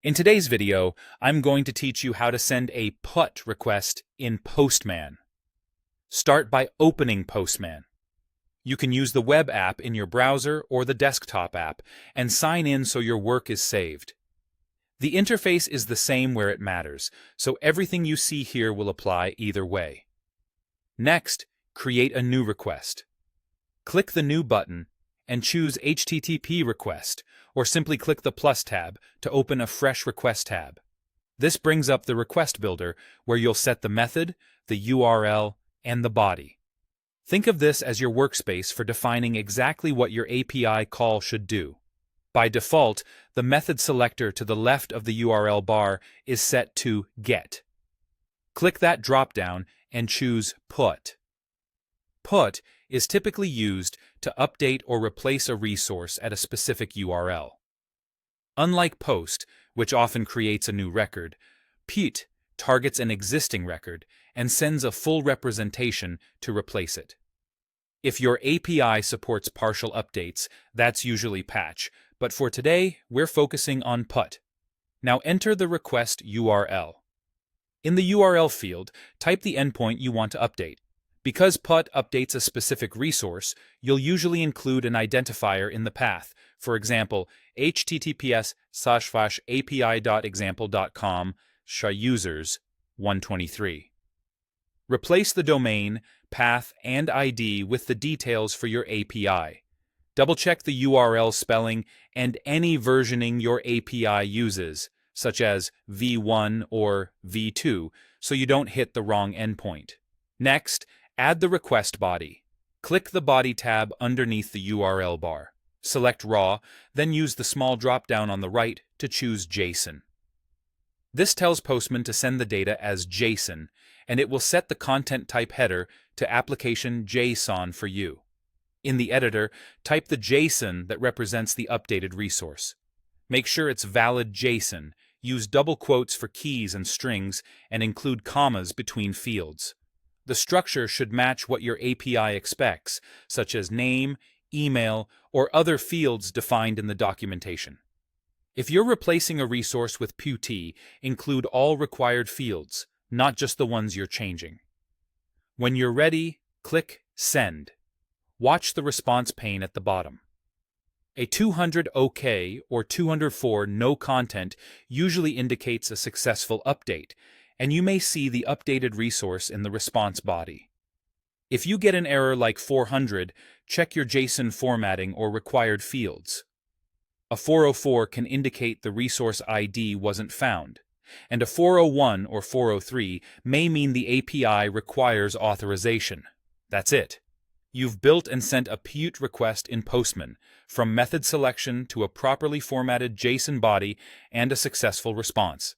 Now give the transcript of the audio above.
In today's video, I'm going to teach you how to send a PUT request in Postman. Start by opening Postman. You can use the web app in your browser or the desktop app and sign in so your work is saved. The interface is the same where it matters, so everything you see here will apply either way. Next, create a new request. Click the New button and choose HTTP request, or simply click the plus tab to open a fresh request tab. This brings up the request builder where you'll set the method, the URL, and the body. Think of this as your workspace for defining exactly what your API call should do. By default, the method selector to the left of the URL bar is set to GET. Click that drop-down and choose PUT. PUT is typically used to update or replace a resource at a specific URL. Unlike POST, which often creates a new record, PUT targets an existing record and sends a full representation to replace it. If your API supports partial updates, that's usually patch, but for today, we're focusing on PUT. Now enter the request URL. In the URL field, type the endpoint you want to update. Because PUT updates a specific resource, you'll usually include an identifier in the path, for example, https://api.example.com/users123. Replace the domain, path, and ID with the details for your API. Double-check the URL spelling and any versioning your API uses, such as v1 or v2, so you don't hit the wrong endpoint. Next, add the request body. Click the Body tab underneath the URL bar. Select Raw, then use the small drop-down on the right to choose JSON. This tells Postman to send the data as JSON, and it will set the content type header to application JSON for you. In the editor, type the JSON that represents the updated resource. Make sure it's valid JSON, use double quotes for keys and strings, and include commas between fields. The structure should match what your API expects, such as name, email, or other fields defined in the documentation. If you're replacing a resource with PUT, include all required fields, not just the ones you're changing. When you're ready, click Send. Watch the response pane at the bottom. A 200 OK or 204 No content usually indicates a successful update, and you may see the updated resource in the response body. If you get an error like 400, check your JSON formatting or required fields. A 404 can indicate the resource ID wasn't found, and a 401 or 403 may mean the API requires authorization. That's it. You've built and sent a PUT request in Postman, from method selection to a properly formatted JSON body and a successful response.